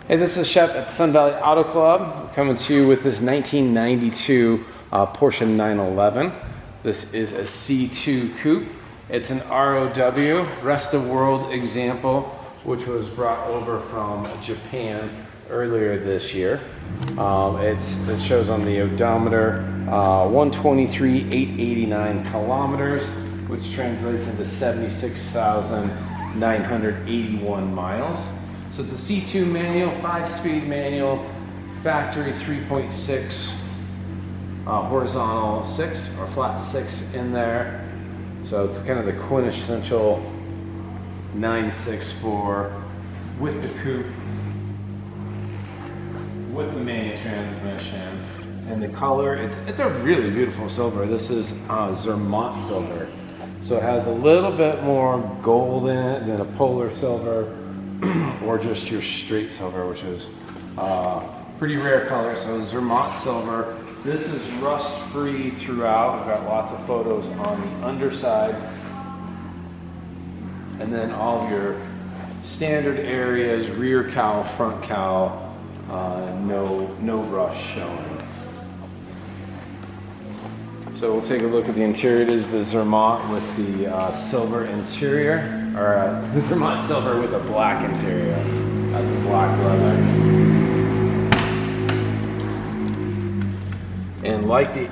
Hey, this is Shep at Sun Valley Auto Club. I'm coming to you with this 1992 Porsche 911. This is a C2 coupe. It's an ROW, rest of world example, which was brought over from Japan earlier this year. It shows on the odometer 123,889 kilometers, which translates into 76,981 miles. So it's a C2 manual, 5-speed manual, factory 3.6, horizontal 6 or flat 6 in there. So it's kind of the quintessential 964 with the coupe, with the manual transmission, and the color. It's a really beautiful silver. This is Zermatt silver, so it has a little bit more gold in it than a polar silver. Or just your straight silver, which is pretty rare color. So Zermatt silver. This is rust free throughout. I've got lots of photos on the underside. And then all of your standard areas, rear cowl, front cowl, no rust showing. So we'll take a look at the interior. It is the Zermatt with the silver interior. Or the Zermatt silver with a black interior. That's a black leather. And like the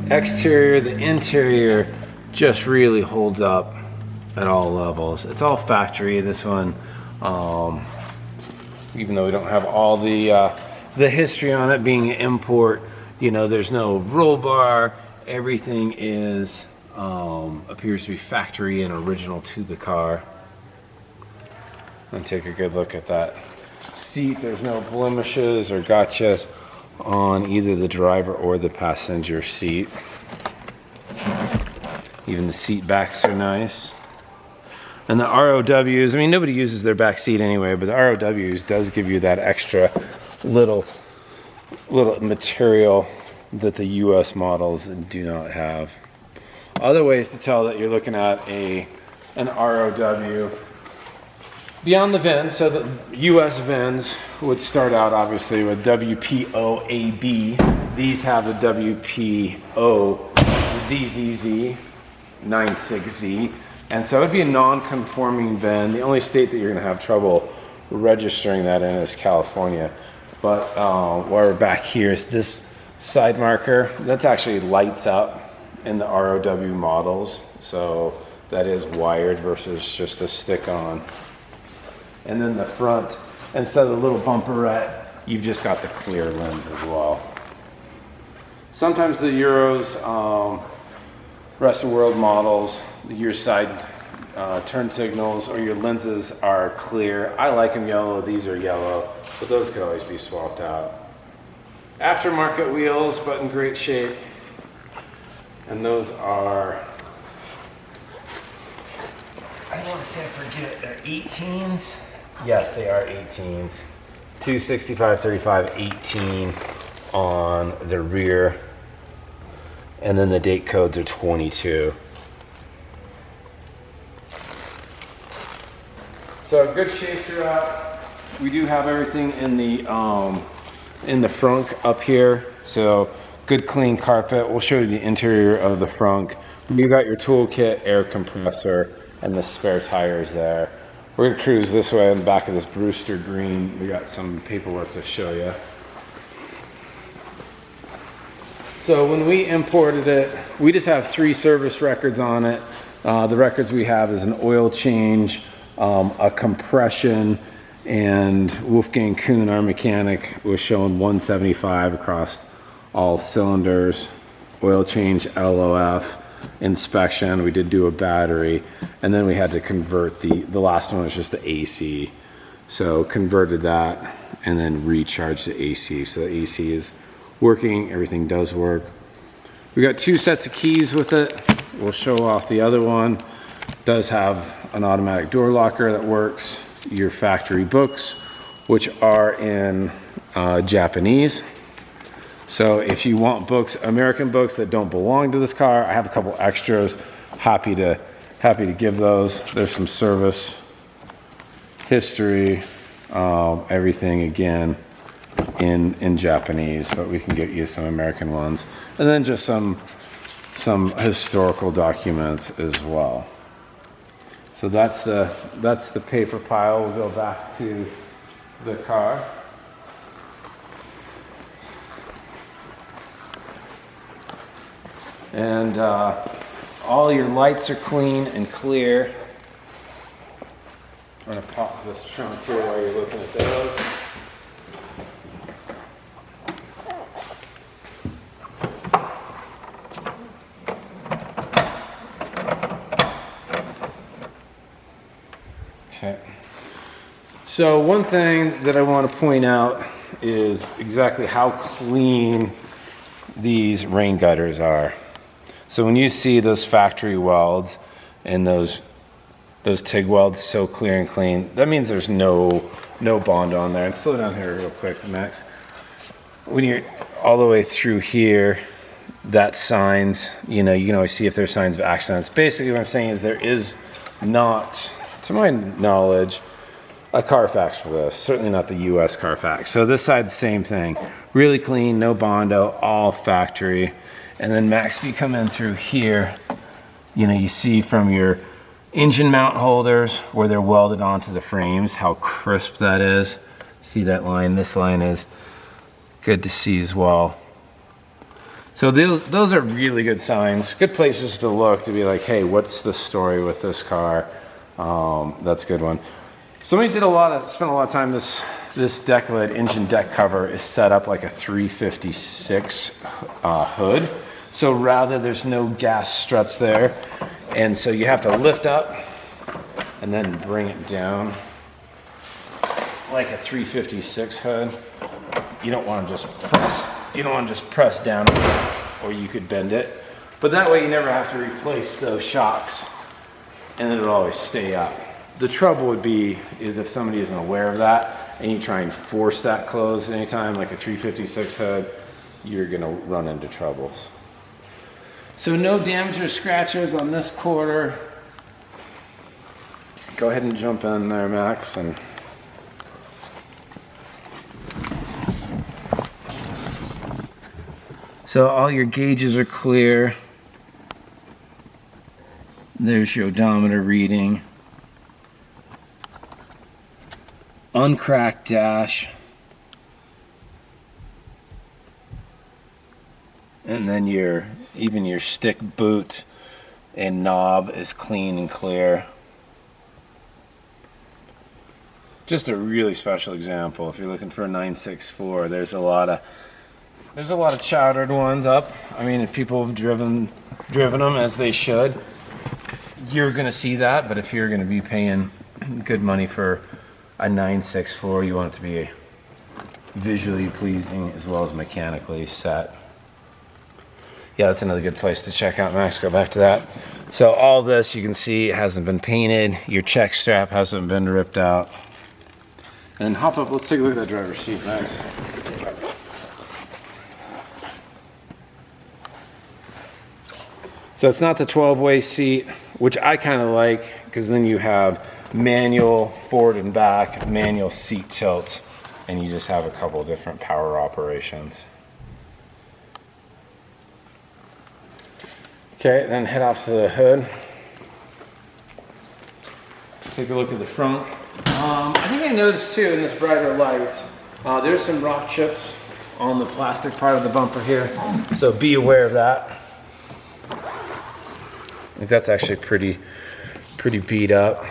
exterior, the interior just really holds up at all levels. It's all factory, this one. Even though we don't have all the history on it being an import, you know, there's no roll bar. Everything is appears to be factory and original to the car. And take a good look at that seat. There's no blemishes or gotchas on either the driver or the passenger seat. Even the seat backs are nice. And the ROWs, I mean, nobody uses their back seat anyway, but the ROWs does give you that extra little material that the US models do not have. Other ways to tell that you're looking at an ROW beyond the VIN. So the US VINs would start out obviously with WPOAB. These have the WPOZZZ 96Z. And so it'd be a non-conforming VIN. The only state that you're gonna have trouble registering that in is California. But while we're back here is this side marker. That's actually lights up in the ROW models. So that is wired versus just a stick-on. And then the front, instead of the little bumperette, you've just got the clear lens as well. Sometimes the Euros, rest of world models, your side turn signals or your lenses are clear. I like them yellow, these are yellow, but those could always be swapped out. Aftermarket wheels, but in great shape. And those are, I don't want to say I forget, they're 18s. Yes, they are 18s. 265, 35, 18 on the rear. And then the date codes are 22. So good shape throughout. We do have everything in the frunk up here. So good clean carpet. We'll show you the interior of the frunk. You got your toolkit, air compressor, and the spare tires there. We're gonna cruise this way in the back of this Brewster green. We got some paperwork to show you. So when we imported it, we just have 3 service records on it. The records we have is an oil change, a compression, and Wolfgang Kuhn, our mechanic, was showing 175 across all cylinders. Oil change, LOF, inspection. We did do a battery, and then we had to convert the last one was just the AC. So converted that and then recharged the AC. So the AC is working, everything does work. We got 2 sets of keys with it. We'll show off the other one. It does have an automatic door locker that works. Your factory books, which are in Japanese. So if you want books, American books that don't belong to this car, I have a couple extras. Happy to give those. There's some service history, Everything again in Japanese, but we can get you some American ones, and then just some historical documents as well. So that's the paper pile. We'll go back to the car. And all your lights are clean and clear. I'm going to pop this trunk here while you're looking at those. Okay. So one thing that I want to point out is exactly how clean these rain gutters are. So when you see those factory welds and those TIG welds so clear and clean, that means there's no bond on there. And slow down here real quick, Max. When you're all the way through here, that signs, you can always see if there's signs of accidents. Basically what I'm saying is there is not, to my knowledge, a Carfax for this. Certainly not the US Carfax. So this side, the same thing. Really clean, no Bondo, all factory. And then Max, if you come in through here, you see from your engine mount holders where they're welded onto the frames, how crisp that is. See that line? This line is good to see as well. So those are really good signs, good places to look to be like, hey, what's the story with this car? That's a good one. Somebody spent a lot of time, this deck lid engine deck cover is set up like a 356 hood. So rather, there's no gas struts there. And so you have to lift up and then bring it down like a 356 hood. You don't want to just press down, or you could bend it. But that way you never have to replace those shocks, and it'll always stay up. The trouble would be is if somebody isn't aware of that and you try and force that closed anytime, like a 356 hood, you're gonna run into troubles. So no damage or scratches on this quarter. Go ahead and jump in there, Max. And so all your gauges are clear. There's your odometer reading. Uncracked dash. And then even your stick boot and knob is clean and clear. Just a really special example. If you're looking for a 964, there's a lot of chowdered ones up. I mean, if people have driven them as they should, you're gonna see that. But if you're gonna be paying good money for a 964, you want it to be visually pleasing as well as mechanically set. Yeah, that's another good place to check out, Max. Go back to that. So all this, you can see, it hasn't been painted. Your check strap hasn't been ripped out. And hop up, let's take a look at that driver's seat, Max. So it's not the 12-way seat, which I kind of like, because then you have manual forward and back, manual seat tilt, and you just have a couple different power operations. Okay, then head off to the hood. Take a look at the front. I think I noticed too in this brighter lights, there's some rock chips on the plastic part of the bumper here, so be aware of that. I think that's actually pretty beat up.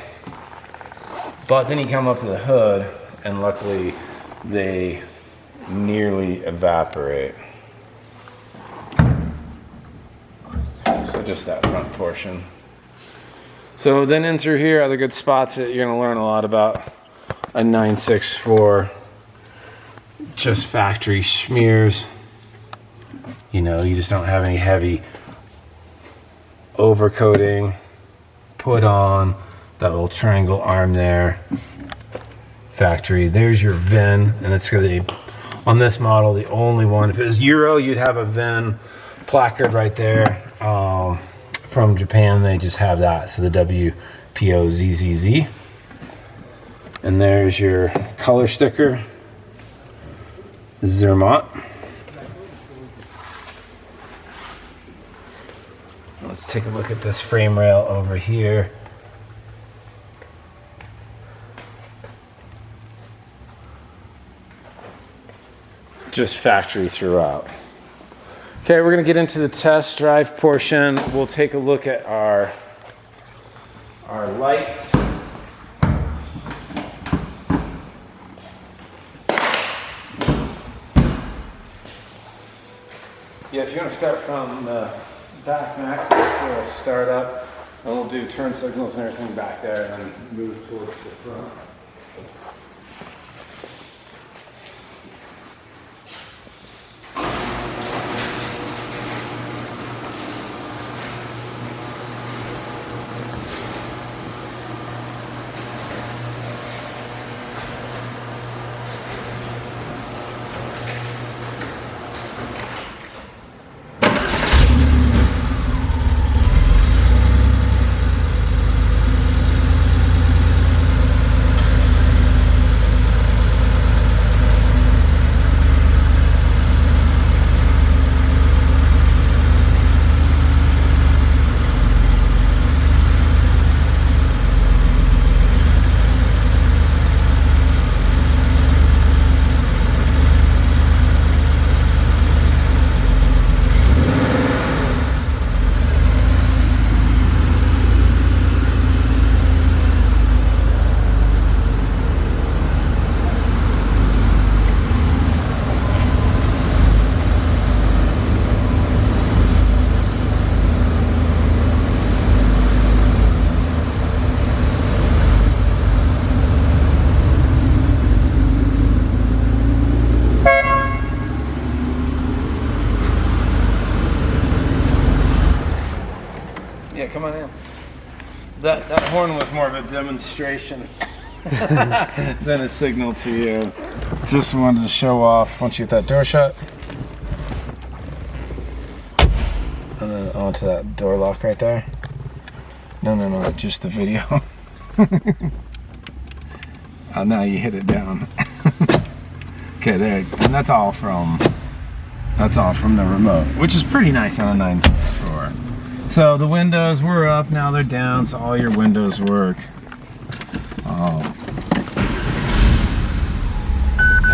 But then you come up to the hood, and luckily they nearly evaporate. So just that front portion. So then in through here, other good spots that you're gonna learn a lot about a 964. Just factory smears. You just don't have any heavy overcoating put on. That little triangle arm there. Factory. There's your VIN, and it's gonna be on this model the only one. If it was Euro, you'd have a VIN placard right there. From Japan, they just have that. So the WPOZZZ. And there's your color sticker, Zermatt. Let's take a look at this frame rail over here. Just factory throughout. Okay, we're gonna get into the test drive portion. We'll take a look at our lights. Yeah, if you want to start from the back, Max, we'll start up and we'll do turn signals and everything back there and then move towards the front. Yeah, come on in. That horn was more of a demonstration than a signal to you. Just wanted to show off once you get that door shut. And then onto that door lock right there. No, just the video. Oh, now you hit it down. Okay, there, and that's all from the remote, which is pretty nice on a 964. So the windows were up, now they're down, so all your windows work. And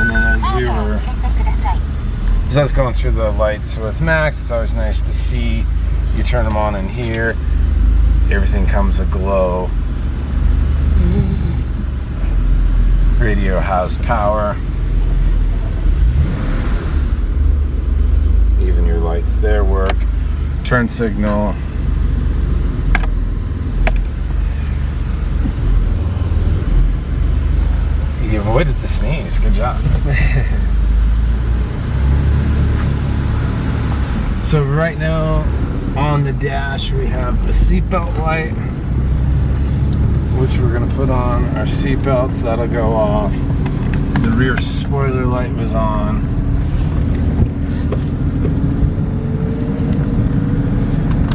then as I was going through the lights with Max, it's always nice to see. You turn them on in here, everything comes aglow. Radio has power. Even your lights there work. Turn signal. You avoided the sneeze. Good job. So right now on the dash we have a seatbelt light, which we're going to put on our seatbelts. That'll go off. The rear spoiler light was on.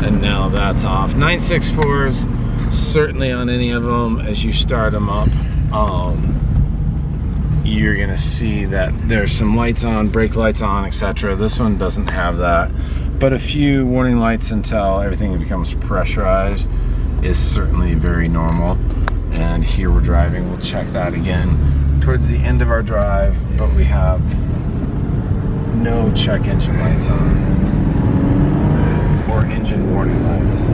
And now that's off. 964s, certainly on any of them, as you start them up, you're gonna see that there's some lights on, brake lights on, etc. This one doesn't have that, but a few warning lights until everything becomes pressurized is certainly very normal. And here we're driving, we'll check that again towards the end of our drive, but we have no check engine lights on or engine warning lights.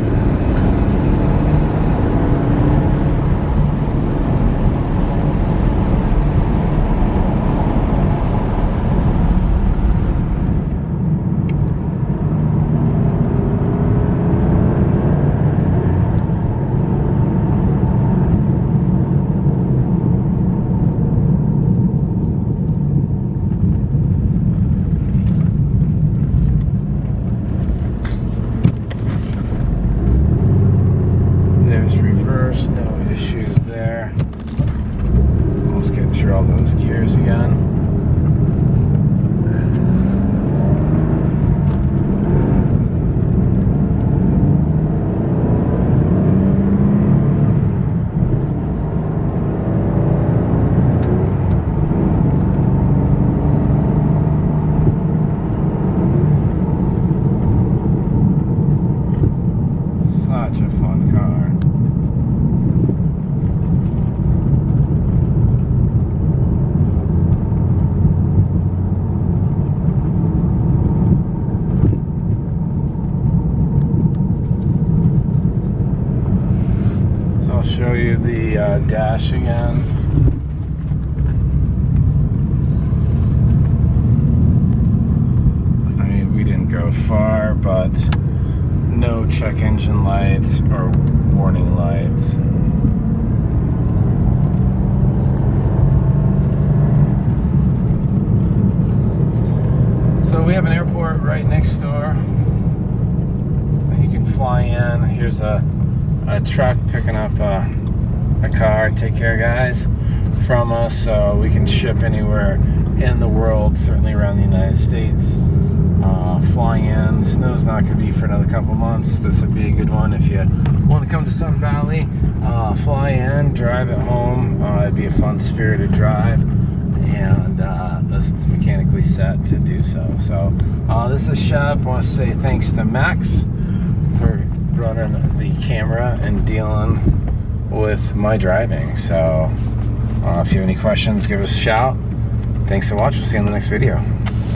No issues there. Let's get through all those gears again. dash again. I mean, we didn't go far, but no check engine lights or warning lights. So we have an airport right next door. You can fly in. Here's a truck picking up a car. Take care, guys, from us, so we can ship anywhere in the world, certainly around the United States. Flying in. Snow's not going to be for another couple months. This would be a good one if you want to come to Sun Valley. Fly in, drive it home. It'd be a fun, spirited drive, and it's mechanically set to do so. So this is Shep. I want to say thanks to Max for running the camera and dealing with my driving. So if you have any questions, give us a shout. Thanks so much. We'll see you in the next video.